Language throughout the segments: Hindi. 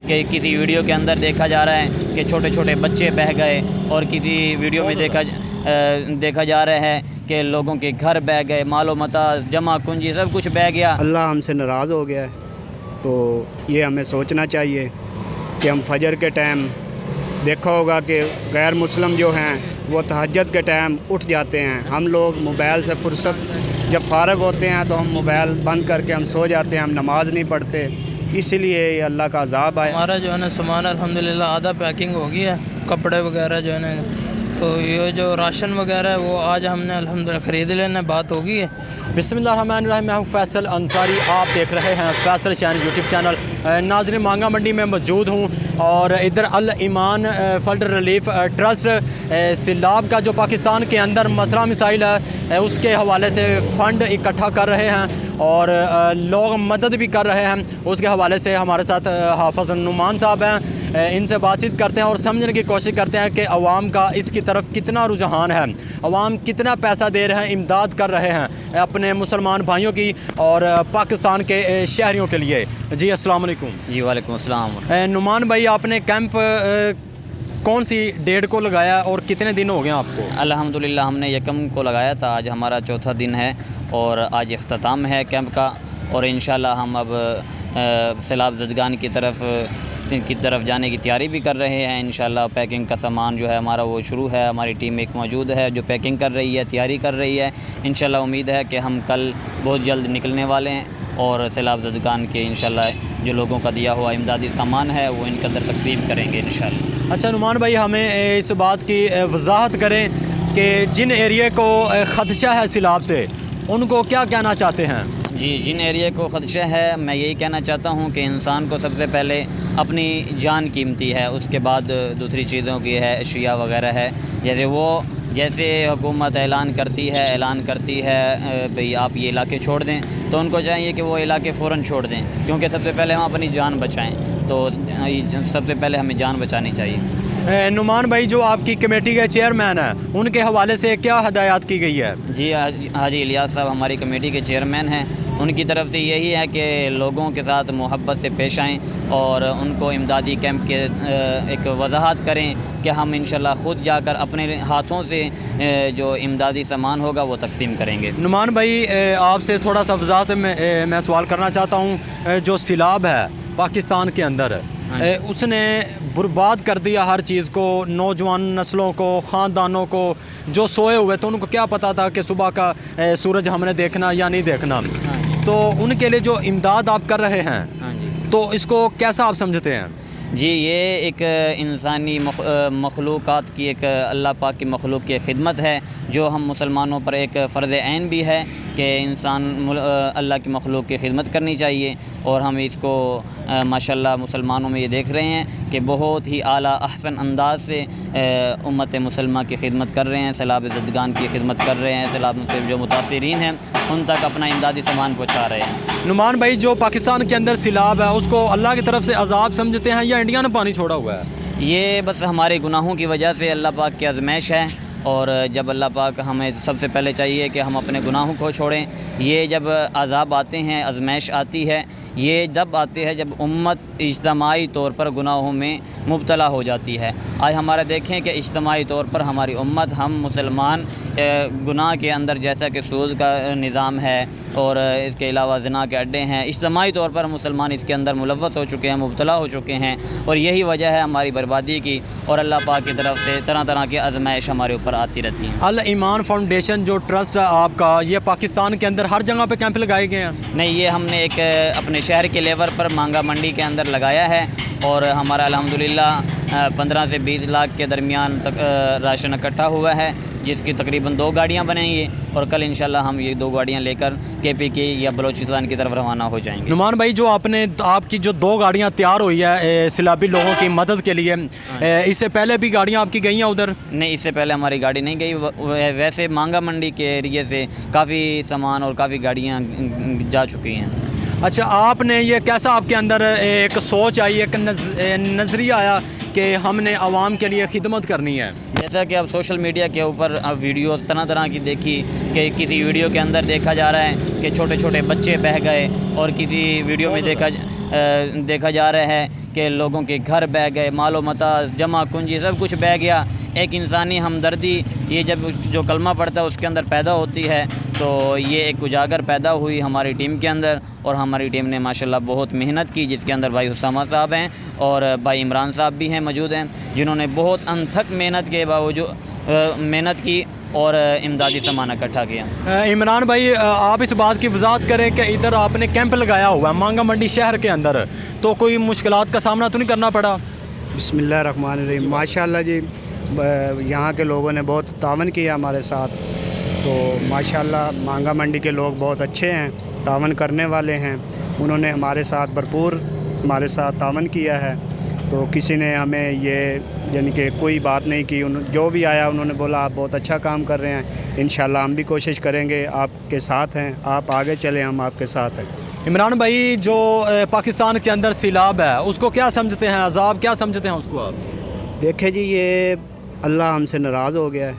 कि किसी वीडियो के अंदर देखा जा रहा है कि छोटे छोटे बच्चे बह गए, और किसी वीडियो में देखा जा रहा है कि लोगों के घर बह गए, मालो मता जमा कुंजी सब कुछ बह गया। अल्लाह हमसे नाराज़ हो गया है, तो ये हमें सोचना चाहिए कि हम फजर के टाइम देखा होगा कि गैर मुस्लिम जो हैं वो तहज्जुद के टाइम उठ जाते हैं। हम लोग मोबाइल से फुर्सत जब फ़ारग होते हैं तो हम मोबाइल बंद करके हम सो जाते हैं, हम नमाज नहीं पढ़ते, इसलिए ये अल्लाह का अज़ाब है। हमारा जो है ना सामान अल्हम्दुलिल्लाह आधा पैकिंग हो गया है, कपड़े वगैरह जो है ना, तो ये जो राशन वगैरह है वो आज हमने अल्हम्दुलिल्लाह ख़रीद लेना, बात होगी है। बिस्मिल्लाहिर्रहमानिर्रहीम। मैं हूँ फैसल अंसारी, आप देख रहे हैं फैसल चैनल यूट्यूब चैनल। नाज़रीन, मांगा मंडी में मौजूद हूँ और इधर अल ईमान फ्लड रिलीफ ट्रस्ट सैलाब का जो पाकिस्तान के अंदर मसला मिसाइल है उसके हवाले से फ़ंड इकट्ठा कर रहे हैं और लोग मदद भी कर रहे हैं। उसके हवाले से हमारे साथ हाफ़िज़ नुमान साहब हैं, इनसे बातचीत करते हैं और समझने की कोशिश करते हैं कि अवाम का इसकी तरफ कितना रुझान है, अवाम कितना पैसा दे रहे हैं, इमदाद कर रहे हैं अपने मुसलमान भाइयों की और पाकिस्तान के शहरियों के लिए। जी अस्सलाम वालेकुम। जी वालेकुम अस्सलाम। नुमान भाई, आपने कैंप कौन सी डेट को लगाया और कितने दिन हो गए आपको? अल्हम्दुलिल्लाह हमने यकम को लगाया था, आज हमारा चौथा दिन है और आज इख्तिताम है कैंप का, और इंशाल्लाह हम अब सैलाब ज़दगान की तरफ जाने की तैयारी भी कर रहे हैं। इंशाल्लाह पैकिंग का सामान जो है हमारा वो शुरू है, हमारी टीम एक मौजूद है जो पैकिंग कर रही है, तैयारी कर रही है। इंशाल्लाह उम्मीद है कि हम कल बहुत जल्द निकलने वाले हैं और सैलाब ज़दगान के इंशाल्लाह जो लोगों का दिया हुआ इमदादी सामान है वो इनके अंदर तकसीम करेंगे इंशाल्लाह। अच्छा नुमान भाई, हमें इस बात की वजाहत करें कि जिन एरिया को ख़दशा है सैलाब से, उनको क्या कहना चाहते हैं? जी, जिन एरिया को ख़दशा है मैं यही कहना चाहता हूँ कि इंसान को सबसे पहले अपनी जान कीमती है, उसके बाद दूसरी चीज़ों की है, अशिया वगैरह है। जैसे हुकूमत ऐलान करती है भाई आप ये इलाके छोड़ दें, तो उनको चाहिए कि वो इलाके फ़ौरन छोड़ दें, क्योंकि सबसे पहले हम अपनी जान बचाएं। तो सबसे पहले हमें जान बचानी चाहिए। नुमान भाई, जो आपकी कमेटी के चेयरमैन हैं, उनके हवाले से क्या हदायत की गई है? जी, हाजी इलियास साहब हमारी कमेटी के चेयरमैन हैं, उनकी तरफ से यही है कि लोगों के साथ मोहब्बत से पेश आएँ और उनको इमदादी कैंप के एक वजाहत करें कि हम इंशाल्लाह ख़ुद जाकर अपने हाथों से जो इमदादी सामान होगा वो तकसीम करेंगे। नुमान भाई, आपसे थोड़ा सा वजाहत मैं सवाल करना चाहता हूँ। जो सैलाब है पाकिस्तान के अंदर, उसने बर्बाद कर दिया हर चीज़ को, नौजवान नस्लों को, ख़ानदानों को। जो सोए हुए तो उनको क्या पता था कि सुबह का सूरज हमने देखना या नहीं देखना। तो उनके लिए जो इमदाद आप कर रहे हैं, तो इसको कैसा आप समझते हैं? जी, ये एक इंसानी मखलूक़ात की, एक अल्लाह पाक की मखलूक की खिदमत है जो हम मुसलमानों पर एक फ़र्ज़ ऐन भी है कि इंसान अल्लाह की मखलूक की खिदमत करनी चाहिए। और हम इसको माशाल्लाह मुसलमानों में ये देख रहे हैं कि बहुत ही आला अहसन अंदाज से उम्मत मुसलमा की खिदमत कर रहे हैं, सैलाब ज़दगान की खिदमत कर रहे हैं, सैलाब से जो मुतासिरीन हैं उन तक अपना इमदादी सामान पहुँचा रहे हैं। नुमान भाई, जो पाकिस्तान के अंदर सैलाब है उसको अल्लाह की तरफ से अजाब समझते हैं या इंडिया ने पानी छोड़ा हुआ है? ये बस हमारे गुनाहों की वजह से अल्लाह पाक की आज़माइश है, और जब अल्लाह पाक हमें सबसे पहले चाहिए कि हम अपने गुनाहों को छोड़ें। ये जब अज़ाब आते हैं, आज़माइश आती है, ये जब आते हैं जब उम्मत इज्तमाई तौर पर गुनाहों में मुब्तला हो जाती है। आज हमारा देखें कि इज्तमाई तौर पर हमारी उम्मत, हम मुसलमान गुनाह के अंदर, जैसा कि सूद का निज़ाम है और इसके अलावा ज़िना के अड्डे हैं, इज्तमाई तौर पर मुसलमान इसके अंदर मुलव्वस हो चुके हैं, मुब्तला हो चुके हैं, और यही वजह है हमारी बर्बादी की। और अल्लाह पाक की तरफ से तरह तरह की आज़माइश हमारे ऊपर आती रहती हैं। अल ईमान फाउंडेशन जो ट्रस्ट है आपका, ये पाकिस्तान के अंदर हर जगह पे कैंप लगाए गए हैं? नहीं, ये हमने एक अपने शहर के लेवल पर मांगा मंडी के अंदर लगाया है, और हमारा अल्हम्दुलिल्लाह 15 से 20 लाख के दरमियान तक राशन इकट्ठा हुआ है, जिसकी तकरीबन 2 गाड़ियाँ बनेंगी, और कल इंशाल्लाह हम ये 2 गाड़ियाँ लेकर KPK या बलूचिस्तान की तरफ रवाना हो जाएंगे। नुमान भाई, जो आपकी जो 2 गाड़ियाँ तैयार हुई है सैलाबी लोगों की मदद के लिए, इससे पहले भी गाड़ियाँ आपकी गई हैं उधर? नहीं, इससे पहले हमारी गाड़ी नहीं गई। वैसे मांगा मंडी के एरिए से काफ़ी सामान और काफ़ी गाड़ियाँ जा चुकी हैं। अच्छा, आपने ये कैसा आपके अंदर एक सोच आई, एक नज़रिया आया कि हमने आवाम के लिए खिदमत करनी है? जैसा कि अब सोशल मीडिया के ऊपर अब वीडियोस तरह तरह की देखी कि किसी वीडियो के अंदर देखा जा रहा है कि छोटे छोटे बच्चे बह गए, और किसी वीडियो में देखा जा रहा है कि लोगों के घर बह गए, मालो मता जमा कुंजी सब कुछ बह गया। एक इंसानी हमदर्दी ये जब जो कलमा पड़ता है उसके अंदर पैदा होती है, तो ये एक उजागर पैदा हुई हमारी टीम के अंदर, और हमारी टीम ने माशाल्लाह बहुत मेहनत की, जिसके अंदर भाई हुसामा साहब हैं और भाई इमरान साहब भी हैं मौजूद हैं, जिन्होंने बहुत अनथक मेहनत के बावजूद मेहनत की और इमदादी सामान इकट्ठा किया। इमरान भाई, आप इस बात की वजाहत करें कि इधर आपने कैंप लगाया हुआ है मांगा मंडी शहर के अंदर, तो कोई मुश्किलात का सामना तो नहीं करना पड़ा? बिस्मिल्लाहिर्रहमानिर्रहीम। माशाल्लाह जी, यहाँ के लोगों ने बहुत तावन किया हमारे साथ, तो माशाल्लाह मांगा मंडी के लोग बहुत अच्छे हैं, तावन करने वाले हैं। उन्होंने हमारे साथ भरपूर हमारे साथ तावन किया है, तो किसी ने हमें ये यानी कि कोई बात नहीं की। जो भी आया उन्होंने बोला आप बहुत अच्छा काम कर रहे हैं, इंशाल्लाह हम भी कोशिश करेंगे, आपके साथ हैं, आप आगे चलें, हम आपके साथ हैं। इमरान भाई, जो पाकिस्तान के अंदर सैलाब है उसको क्या समझते हैं, अजाब क्या समझते हैं उसको आप? देखे जी, ये अल्लाह हमसे नाराज़ हो गया है,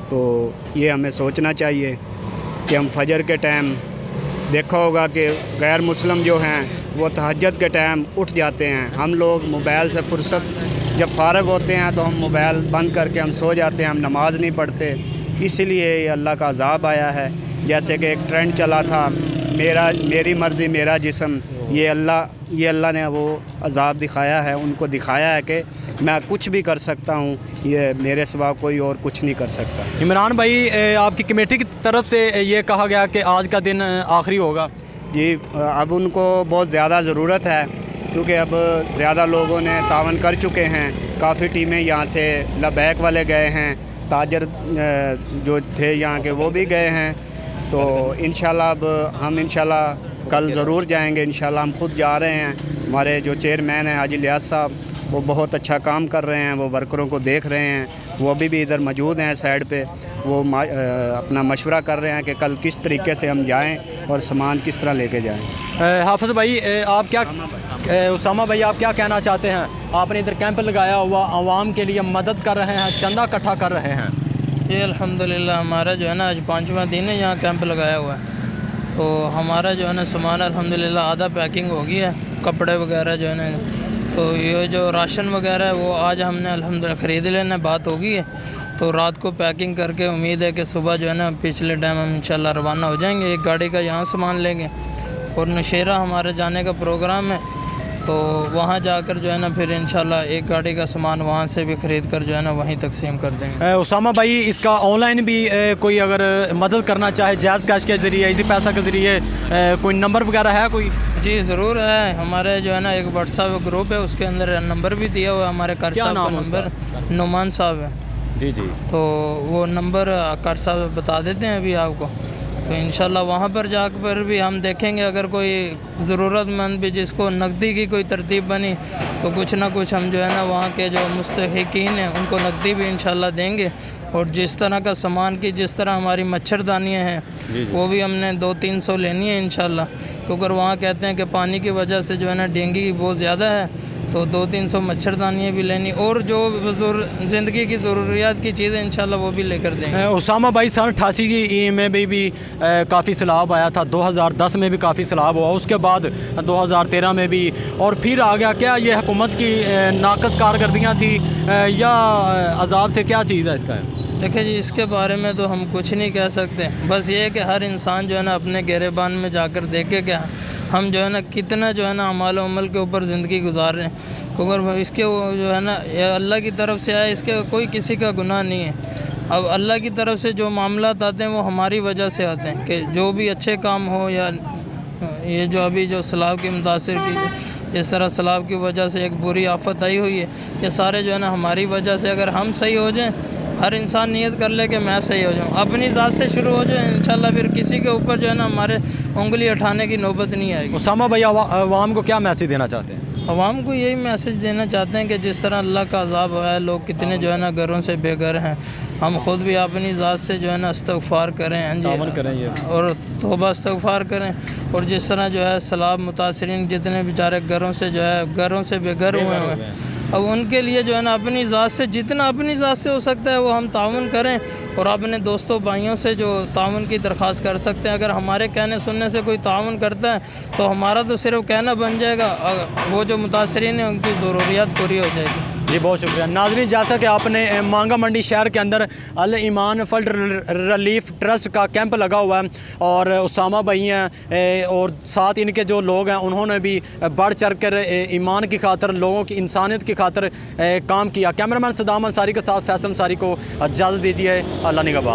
तो ये हमें सोचना चाहिए कि हम फजर के टाइम देखा होगा कि गैर मुस्लिम जो हैं वो तहज्जुद के टाइम उठ जाते हैं। हम लोग मोबाइल से फुर्सत जब फ़ारग होते हैं तो हम मोबाइल बंद करके हम सो जाते हैं, हम नमाज़ नहीं पढ़ते। इसीलिए ये अल्लाह का अज़ाब आया है। जैसे कि एक ट्रेंड चला था, मेरी मर्ज़ी मेरा जिस्म, ये अल्लाह ने वो अज़ाब दिखाया है, उनको दिखाया है कि मैं कुछ भी कर सकता हूँ, ये मेरे सिवा कोई और कुछ नहीं कर सकता। इमरान भाई, आपकी कमेटी की तरफ से ये कहा गया कि आज का दिन आखिरी होगा जी। अब उनको बहुत ज़्यादा ज़रूरत है, क्योंकि अब ज़्यादा लोगों ने तावन कर चुके हैं। काफ़ी टीमें यहाँ से लबैक वाले गए हैं, ताजर जो थे यहाँ के वो भी गए हैं, तो इंशाल्लाह अब हम इंशाल्लाह कल ज़रूर जाएंगे। इंशाल्लाह हम खुद जा रहे हैं। हमारे जो चेयरमैन हैं हाजी लियाज साहब, वो बहुत अच्छा काम कर रहे हैं, वो वर्करों को देख रहे हैं, वो अभी भी इधर मौजूद हैं साइड पे, वो अपना मशवरा कर रहे हैं कि कल किस तरीके से हम जाएं और सामान किस तरह लेके जाएं। हाफिज़ भाई, आप क्या उसामा भाई, आप क्या कहना चाहते हैं? आपने इधर कैंप लगाया हुआ, आवाम के लिए मदद कर रहे हैं, चंदा इकट्ठा कर रहे हैं। ये अल्हम्दुलिल्लाह हमारा जो है ना आज 5वां दिन है यहाँ कैंप लगाया हुआ है, तो हमारा जो है ना सामान अल्हम्दुलिल्लाह आधा पैकिंग हो गया है, कपड़े वगैरह जो है ना, तो ये जो राशन वगैरह है वो आज हमने अल्हम्दुलिल्लाह ख़रीद लेना बात हो गई है, तो रात को पैकिंग करके उम्मीद है कि सुबह जो है ना पिछले टाइम हम इंशाल्लाह रवाना हो जाएंगे। एक गाड़ी का यहाँ सामान लेंगे और नौशेरा हमारे जाने का प्रोग्राम है, तो वहाँ जाकर जो है ना फिर इंशाल्लाह एक गाड़ी का सामान वहाँ से भी ख़रीद कर जो है ना वहीं तकसीम कर देंगे। उसामा भाई, इसका ऑनलाइन भी कोई अगर मदद करना चाहे जायज़ कैश के ज़रिए, इसी पैसा के ज़रिए, कोई नंबर वगैरह है कोई? जी ज़रूर है, हमारे जो है ना एक व्हाट्सएप ग्रुप है, उसके अंदर नंबर भी दिया हुआ है हमारे कार साहब का नंबर, नुमान साहब है जी, तो वो नंबर कार साहब बता देते हैं अभी आपको, तो इंशाल्लाह वहाँ पर जाकर भी हम देखेंगे अगर कोई ज़रूरतमंद भी जिसको नकदी की कोई तरतीब बनी तो कुछ ना कुछ हम जो है ना वहाँ के जो मुस्तहिकीन हैं उनको नकदी भी इंशाल्लाह देंगे। और जिस तरह का सामान की जिस तरह हमारी मच्छरदानियाँ हैं वो भी हमने 200-300 लेनी है इंशाल्लाह, क्योंकि वहाँ कहते हैं कि पानी की वजह से जो है ना डेंगू बहुत ज़्यादा है, तो 200-300 मच्छरदानियाँ भी लेनी और जो ज़िंदगी की ज़रूरियात की चीज़ें इंशाल्लाह वो भी लेकर देंगे। उसामा भाई, सन 88 की में भी काफ़ी सैलाब आया था, 2010 में भी काफ़ी सैलाब हुआ, उसके बाद 2013 में भी, और फिर आ गया। क्या ये हुकूमत की नाकस कारकर्दियाँ थी या अजाब थे, क्या चीज़ है इसका? देखिए जी, इसके बारे में तो हम कुछ नहीं कह सकते, बस ये है कि हर इंसान जो है ना अपने गिरेबान में जाकर देखे कि हम जो है ना कितना जो है ना अमाल अमल के ऊपर ज़िंदगी गुजार रहे हैं, क्योंकि इसके जो है ना ये अल्लाह की तरफ से आए, इसके कोई किसी का गुनाह नहीं है। अब अल्लाह की तरफ से जो मामलात आते हैं वो हमारी वजह से आते हैं, कि जो भी अच्छे काम हो या ये जो अभी जो सैलाब की मुतासिर की जिस तरह सैलाब की वजह से एक बुरी आफत आई हुई है, ये सारे जो है ना हमारी वजह से, अगर हम सही हो जाएं, हर इंसान नियत कर ले कि मैं सही हो जाऊँ, अपनी ज़ात से शुरू हो जाए इंशाल्लाह, फिर किसी के ऊपर जो है ना हमारे उंगली उठाने की नौबत नहीं आएगी। उसामा भाई, आवाम को क्या मैसेज देना चाहते हैं? आवाम को यही मैसेज देना चाहते हैं कि जिस तरह अल्लाह का अज़ाब है, लोग कितने जो है ना घरों से बेघर हैं, हम ख़ुद भी अपनी ज़ात से जो है ना इस्तग़फ़ार करें, और तौबा इस्तग़फ़ार करें, और जिस तरह जो है सैलाब मुतासिरीन जितने बेचारे घरों से जो है घरों से बेघर हुए हैं अब उनके लिए जो है ना अपनी ज़ात से जितना अपनी ज़ात से हो सकता है वो हम ताउन करें, और अपने दोस्तों भाइयों से जो ताउन की दरख्वास्त कर सकते हैं। अगर हमारे कहने सुनने से कोई ताउन करता है तो हमारा तो सिर्फ कहना बन जाएगा, वो जो मुतासरीन हैं उनकी ज़रूरियात पूरी हो जाएगी। जी बहुत शुक्रिया। नाज़रीन, जैसा कि आपने मांगा मंडी शहर के अंदर अल ईमान फ्लड रिलीफ ट्रस्ट का कैंप लगा हुआ है और उसामा भाई हैं और साथ इनके जो लोग हैं उन्होंने भी बढ़ चढ़ कर ईमान की खातर, लोगों की इंसानियत की खातर काम किया। कैमरामैन सदाम अंसारी के साथ फैसल अंसारी को इजाज़त दीजिए। अल्लाह निगहबान।